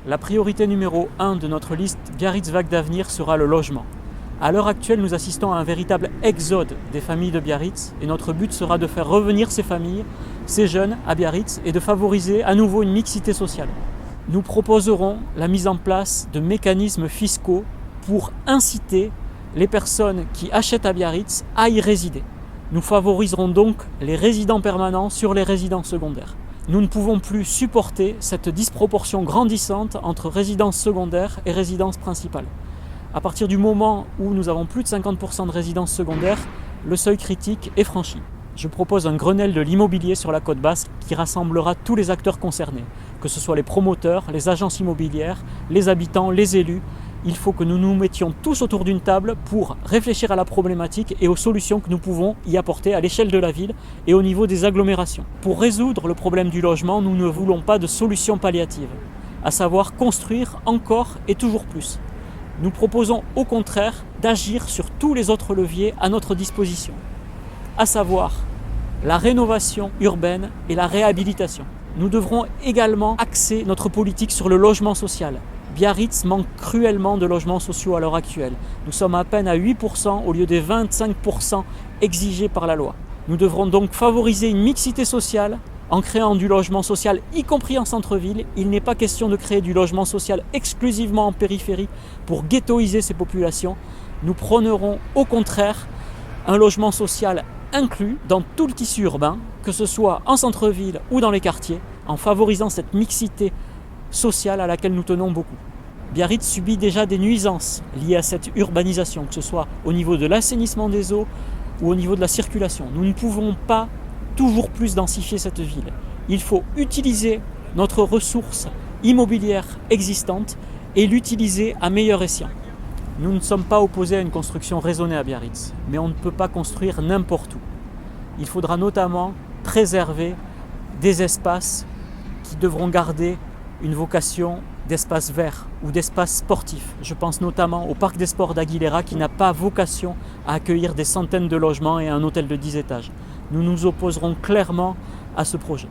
La priorité numéro 1 de notre liste Biarritz Vague d'Avenir sera le logement. À l'heure actuelle, nous assistons à un véritable exode des familles de Biarritz et notre but sera de faire revenir ces familles, ces jeunes à Biarritz et de favoriser à nouveau une mixité sociale. Nous proposerons la mise en place de mécanismes fiscaux pour inciter les personnes qui achètent à Biarritz à y résider. Nous favoriserons donc les résidents permanents sur les résidents secondaires. Nous ne pouvons plus supporter cette disproportion grandissante entre résidence secondaire et résidence principale. À partir du moment où nous avons plus de 50% de résidences secondaires, le seuil critique est franchi. Je propose un Grenelle de l'immobilier sur la côte basque qui rassemblera tous les acteurs concernés, que ce soit les promoteurs, les agences immobilières, les habitants, les élus. Il faut que nous nous mettions tous autour d'une table pour réfléchir à la problématique et aux solutions que nous pouvons y apporter à l'échelle de la ville et au niveau des agglomérations. Pour résoudre le problème du logement, nous ne voulons pas de solution palliative, à savoir construire encore et toujours plus. Nous proposons au contraire d'agir sur tous les autres leviers à notre disposition, à savoir la rénovation urbaine et la réhabilitation. Nous devrons également axer notre politique sur le logement social. Biarritz manque cruellement de logements sociaux à l'heure actuelle. Nous sommes à peine à 8% au lieu des 25% exigés par la loi. Nous devrons donc favoriser une mixité sociale en créant du logement social, y compris en centre-ville. Il n'est pas question de créer du logement social exclusivement en périphérie pour ghettoiser ces populations. Nous prônerons au contraire un logement social inclus dans tout le tissu urbain, que ce soit en centre-ville ou dans les quartiers, en favorisant cette mixité sociale à laquelle nous tenons beaucoup. Biarritz subit déjà des nuisances liées à cette urbanisation, que ce soit au niveau de l'assainissement des eaux ou au niveau de la circulation. Nous ne pouvons pas toujours plus densifier cette ville. Il faut utiliser notre ressource immobilière existante et l'utiliser à meilleur escient. Nous ne sommes pas opposés à une construction raisonnée à Biarritz, mais on ne peut pas construire n'importe où. Il faudra notamment préserver des espaces qui devront garder une vocation d'espace vert ou d'espace sportif. Je pense notamment au parc des sports d'Aguilera qui n'a pas vocation à accueillir des centaines de logements et un hôtel de 10 étages. Nous nous opposerons clairement à ce projet.